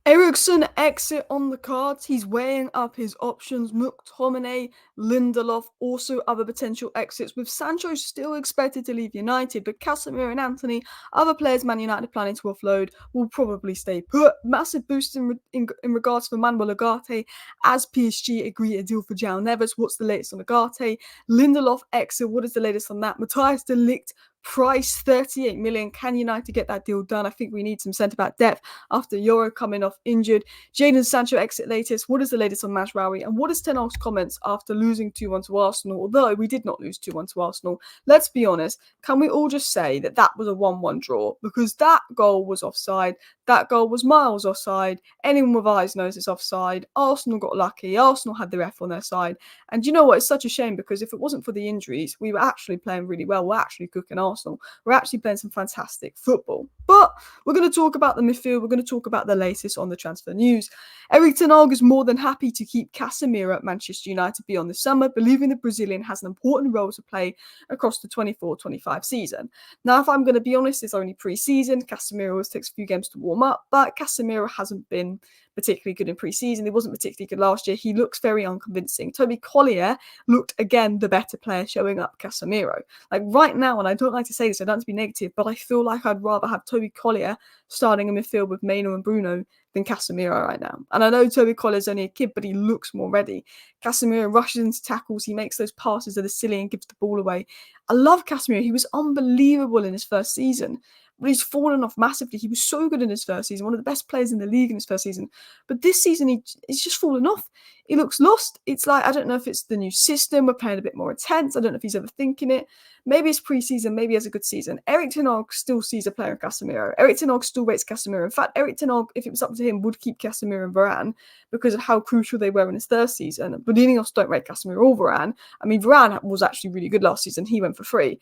Eriksen exit on the cards. He's weighing up his options. McTominay, Lindelof, also other potential exits, with Sancho still expected to leave United, but Casemiro and Antony, other players Man United planning to offload, will probably stay put. Massive boost in regards for Manuel Ugarte as PSG agree a deal for Joao Neves. What's the latest on Ugarte? Lindelof exit. What is the latest on that? Matthijs de Ligt price 38 million. Can United get that deal done? I think we need some centre-back depth after Joao coming off injured. Jadon Sancho exit latest. What is the latest on Mazraoui? And what is Ten Hag's comments after losing 2-1 to Arsenal? Although we did not lose 2-1 to Arsenal, let's be honest, can we all just say that that was a 1-1 draw? Because that goal was offside. That goal was miles offside. Anyone with eyes knows it's offside. Arsenal got lucky. Arsenal had the ref on their side. And you know what? It's such a shame because if it wasn't for the injuries, we were actually playing really well. We're actually cooking Arsenal. We're actually playing some fantastic football. But we're going to talk about the midfield. We're going to talk about the latest on the transfer news. Erik ten Hag is more than happy to keep Casemiro at Manchester United beyond the summer, believing the Brazilian has an important role to play across the 24-25 season. Now, if I'm going to be honest, it's only pre-season. Casemiro always takes a few games to warm up, but Casemiro hasn't been particularly good in pre-season. He wasn't particularly good last year. He looks very unconvincing. Toby Collier looked, again, the better player showing up Casemiro. Like right now, and I don't like to say this, I don't want to be negative, but I feel like I'd rather have Toby Collier starting in midfield with Maino and Bruno than Casemiro right now. And I know Toby Collier's only a kid, but he looks more ready. Casemiro rushes into tackles. He makes those passes that are silly and gives the ball away. I love Casemiro. He was unbelievable in his first season. But he's fallen off massively. He was so good in his first season, one of the best players in the league in his first season. But this season, he's just fallen off. He looks lost. It's like, I don't know if it's the new system. We're playing a bit more intense. I don't know if he's overthinking it. Maybe it's pre-season. Maybe he has a good season. Erik ten Hag still sees a player in Casemiro. Erik ten Hag still rates Casemiro. In fact, Erik ten Hag, if it was up to him, would keep Casemiro and Varane because of how crucial they were in his first season. But Ineos don't rate Casemiro or Varane. I mean, Varane was actually really good last season. He went for free.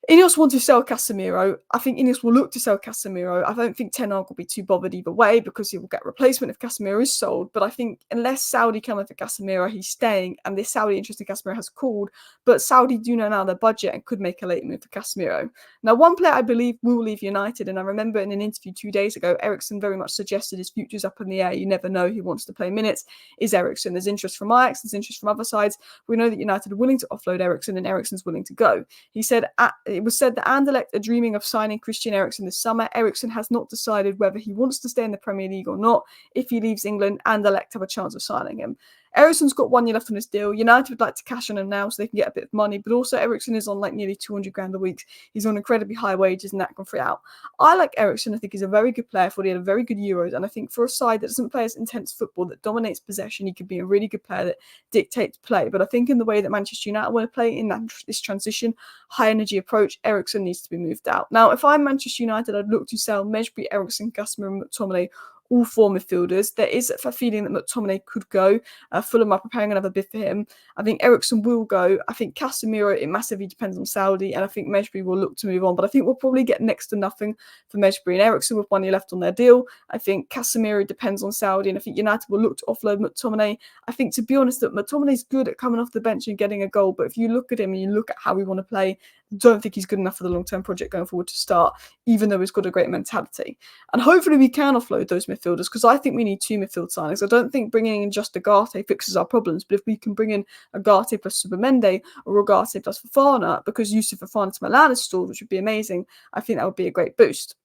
Ineos want to sell Casemiro. I think Ineos will look to sell Casemiro. I don't think Ten Hag will be too bothered either way because he will get a replacement if Casemiro is sold. But I think unless Saudi come in for Casemiro, he's staying. And this Saudi interest in Casemiro has called. But Saudi do know now their budget and could make a late move for Casemiro. Now, one player I believe will leave United, and I remember in an interview 2 days ago, Eriksen very much suggested his future's up in the air. You never know who wants to play minutes, is Eriksen. There's interest from Ajax, there's interest from other sides. We know that United are willing to offload Eriksen and Eriksen's willing to go. He said, it was said that Anderlecht are dreaming of signing Christian Eriksen this summer. Eriksen has not decided whether he wants to stay in the Premier League or not. If he leaves England, Anderlecht have a chance of signing him. Eriksen's got 1 year left on his deal. United would like to cash on him now so they can get a bit of money, but also Eriksen is on like nearly 200 grand a week. He's on incredibly high wages and that can free out. I like Eriksen. I think he's a very good player. I thought he had a very good Euros, and I think for a side that doesn't play as intense football, that dominates possession, he could be a really good player that dictates play. But I think in the way that Manchester United want to play in this transition, high energy approach, Eriksen needs to be moved out. Now, if I'm Manchester United, I'd look to sell Mejbri, Eriksen, Casemiro and McTominay, all four midfielders. There is a feeling that McTominay could go. Fulham are preparing another bid for him. I think Eriksen will go. I think Casemiro, it massively depends on Saudi, and I think Mejbri will look to move on. But I think we'll probably get next to nothing for Mejbri and Eriksen with 1 year left on their deal. I think Casemiro depends on Saudi, and I think United will look to offload McTominay. I think, to be honest, that McTominay's good at coming off the bench and getting a goal, but if you look at him and you look at how we want to play, don't think he's good enough for the long-term project going forward to start, even though he's got a great mentality. And hopefully we can offload those midfielders, because I think we need 2 midfield signings. I don't think bringing in just Ugarte fixes our problems, but if we can bring in Ugarte plus Subamende or Ugarte plus Fofana, because Yusuf Fofana to Milan is stalled, which would be amazing, I think that would be a great boost.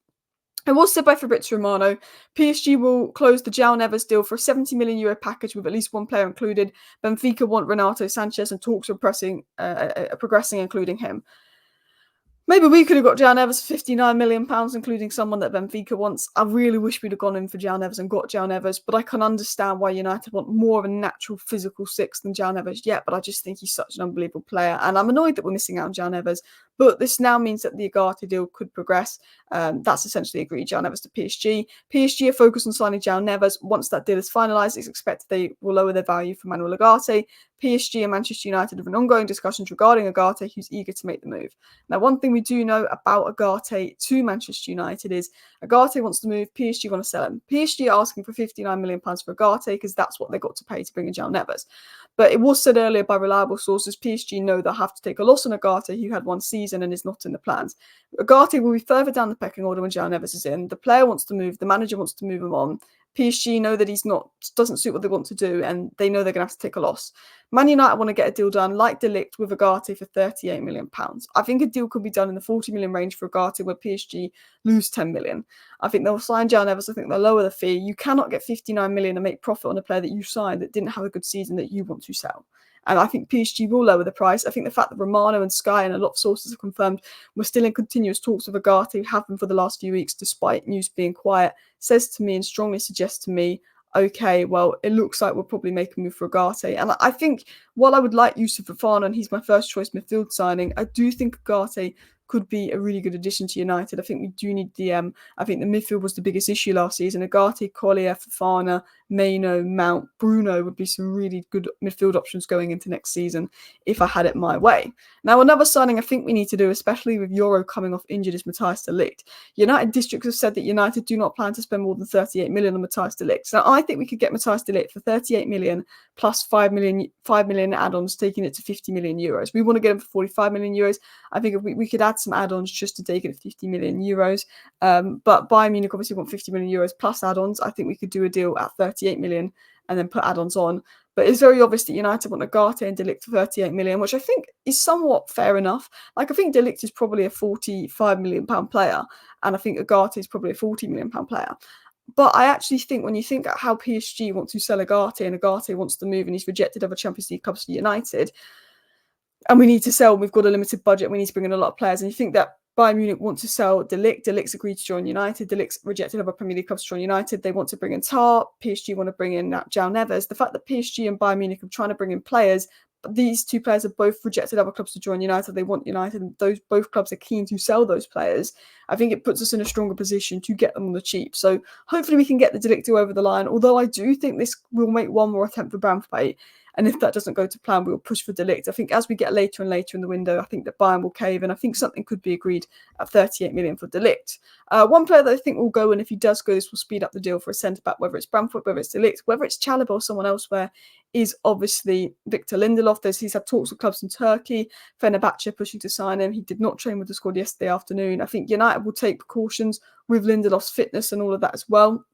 It was said by Fabrizio Romano, PSG will close the Joao Neves deal for a €70 million package with at least one player included. Benfica want Renato Sanchez and talks are progressing, including him. Maybe we could have got Joao Neves for £59 million, including someone that Benfica wants. I really wish we'd have gone in for Joao Neves and got Joao Neves, but I can understand why United want more of a natural physical six than Joao Neves yet, but I just think he's such an unbelievable player, and I'm annoyed that we're missing out on Joao Neves, but this now means that the Ugarte deal could progress. That's essentially agreed, Joao Neves to PSG. PSG are focused on signing Joao Neves. Once that deal is finalised, it's expected they will lower their value for Manuel Ugarte. PSG and Manchester United have an ongoing discussions regarding Ugarte, who's eager to make the move. Now, one thing we do know about Ugarte to Manchester United is Ugarte wants to move, PSG want to sell him. PSG are asking for £59 million for Ugarte because that's what they got to pay to bring in Joao Neves. But it was said earlier by reliable sources, PSG know they'll have to take a loss on Ugarte, who had one season season and is not in the plans. Ugarte will be further down the pecking order when Joao Neves is in. The player wants to move, the manager wants to move him on. PSG know that doesn't suit what they want to do, and they know they're going to have to take a loss. Man United want to get a deal done, like De Ligt with Ugarte for £38 million. I think a deal could be done in the 40 million range for Ugarte, where PSG lose 10 million. I think they'll sign Joao Neves. I think they'll lower the fee. You cannot get 59 million and make profit on a player that you signed that didn't have a good season that you want to sell. And I think PSG will lower the price. I think the fact that Romano and Sky and a lot of sources have confirmed we're still in continuous talks with Ugarte, have been for the last few weeks, despite news being quiet, says to me and strongly suggests to me, okay, well, it looks like we'll probably make a move for Ugarte. And I think while I would like Youssouf Fofana and he's my first choice midfield signing, I do think Ugarte could be a really good addition to United. I think we do need DM. I think the midfield was the biggest issue last season. Ugarte, Collier, Fofana, Maino, Mount, Bruno would be some really good midfield options going into next season if I had it my way. Now, another signing I think we need to do, especially with Joao coming off injured, is Matthijs de Ligt. United districts have said that United do not plan to spend more than 38 million on Matthijs de Ligt. So I think we could get Matthijs de Ligt for 38 million plus 5 million add-ons, taking it to 50 million euros. We want to get him for 45 million euros. I think if we could add some add-ons just to take it at 50 million euros. But Bayern Munich obviously want 50 million euros plus add-ons. I think we could do a deal at 38 million and then put add-ons on. But it's very obvious that United want Ugarte and De Ligt for 38 million, which I think is somewhat fair enough. Like, I think De Ligt is probably a 45 million pound player, and I think Ugarte is probably a 40 million pound player. But I actually think when you think about how PSG want to sell Ugarte and Ugarte wants to move and he's rejected other Champions League clubs for United, and we need to sell, we've got a limited budget, we need to bring in a lot of players, and you think that Bayern Munich want to sell De Ligt. De Ligt's agreed to join United. De Ligt's rejected other Premier League clubs to join United. They want to bring in Tar. PSG want to bring in Joao Neves. The fact that PSG and Bayern Munich are trying to bring in players, these two players have both rejected other clubs to join United. They want United, and both clubs are keen to sell those players. I think it puts us in a stronger position to get them on the cheap. So hopefully we can get the De Ligt deal over the line, although I do think this will make one more attempt for Bramford. And if that doesn't go to plan, we'll push for De Ligt. I think as we get later and later in the window, I think that Bayern will cave, and I think something could be agreed at 38 million for De Ligt. One player that I think will go, and if he does go, this will speed up the deal for a centre-back, whether it's Bramford, whether it's De Ligt, whether it's Chalobah or someone elsewhere, is obviously Victor Lindelof. He's had talks with clubs in Turkey. Fenerbahce pushing to sign him. He did not train with the squad yesterday afternoon. I think United will take precautions with Lindelof's fitness and all of that as well.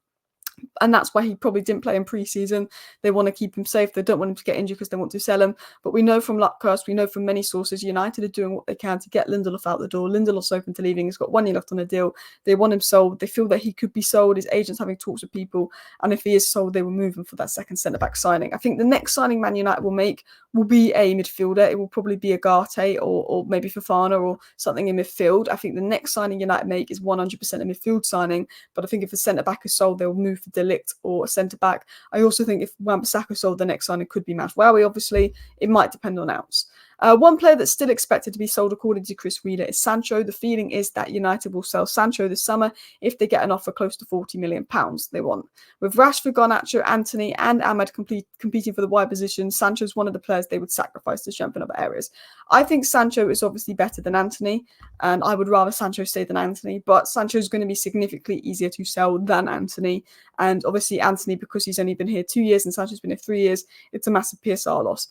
And that's why he probably didn't play in pre-season. They want to keep him safe. They don't want him to get injured because they want to sell him. But we know from Luckcast, we know from many sources, United are doing what they can to get Lindelof out the door. Lindelof's open to leaving. He's got 1 year left on a deal. They want him sold. They feel that he could be sold. His agent's having talks with people. And if he is sold, they will move him for that second centre-back signing. I think the next signing Man United will make will be a midfielder. It will probably be Ugarte or maybe Fofana or something in midfield. I think the next signing United make is 100% a midfield signing. But I think if a centre-back is sold, they will move for De Ligt or a centre-back. I also think if Wan-Bissaka sold, the next signing could be Mazraoui. Obviously, it might depend on outs. One player that's still expected to be sold, according to Chris Wheeler, is Sancho. The feeling is that United will sell Sancho this summer if they get an offer close to £40 million they want. With Rashford, Garnacho, Antony and Ahmed competing for the wide position, Sancho's one of the players they would sacrifice to strengthen other areas. I think Sancho is obviously better than Antony, and I would rather Sancho stay than Antony, but Sancho is going to be significantly easier to sell than Antony. And obviously Antony, because he's only been here 2 years and Sancho's been here 3 years, it's a massive PSR loss.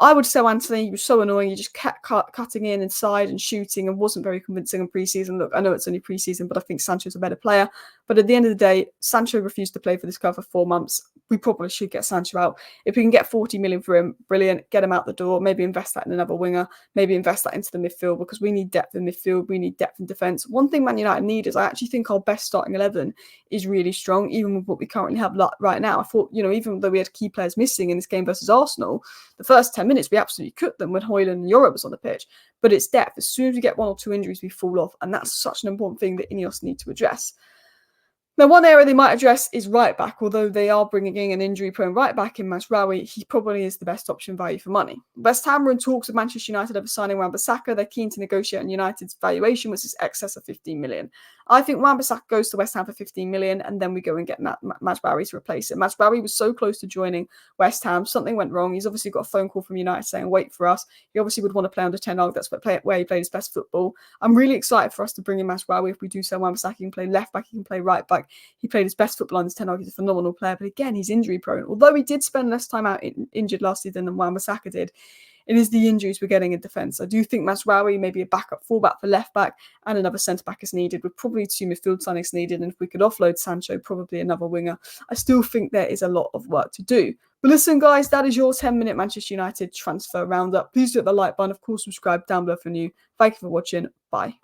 I would sell Antony. He was so annoying. He just kept cutting in inside and shooting and wasn't very convincing in pre-season. Look, I know it's only pre-season, but I think Sancho's a better player. But at the end of the day, Sancho refused to play for this club for 4 months. We probably should get Sancho out. If we can get 40 million for him, brilliant. Get him out the door. Maybe invest that in another winger. Maybe invest that into the midfield, because we need depth in midfield. We need depth in defence. One thing Man United need is I actually think our best starting 11 is really strong, even with what we currently have right now. I thought, even though we had key players missing in this game versus Arsenal, the first 10 minutes we absolutely cooked them when Højlund and Joao was on the pitch. But it's depth. As soon as we get 1 or 2 injuries, we fall off. And that's such an important thing that Ineos need to address. Now, one area they might address is right back. Although they are bringing in an injury-prone right back in Mazraoui, he probably is the best option value for money. West Ham are in talks with Manchester United over signing Wan-Bissaka. They're keen to negotiate on United's valuation, which is excess of 15 million. I think Wan-Bissaka goes to West Ham for 15 million, and then we go and get Mazraoui to replace it. Mazraoui was so close to joining West Ham. Something went wrong. He's obviously got a phone call from United saying, wait for us. He obviously would want to play under Ten Hag. That's where he played his best football. I'm really excited for us to bring in Mazraoui. If we do sell Wan-Bissaka, he can play left back, he can play right back. back. He played his best football under Ten Hag. He's a phenomenal player, but again, he's injury prone. Although he did spend less time out injured last season than Wan-Bissaka did, it is the injuries we're getting in defence. I do think Mazraoui, maybe a backup fullback for left back, and another centre back is needed, with probably 2 midfield signings needed. And if we could offload Sancho, probably another winger. I still think there is a lot of work to do. But listen, guys, that is your 10-minute Manchester United transfer roundup. Please do hit the like button. Of course, subscribe down below for new. Thank you for watching. Bye.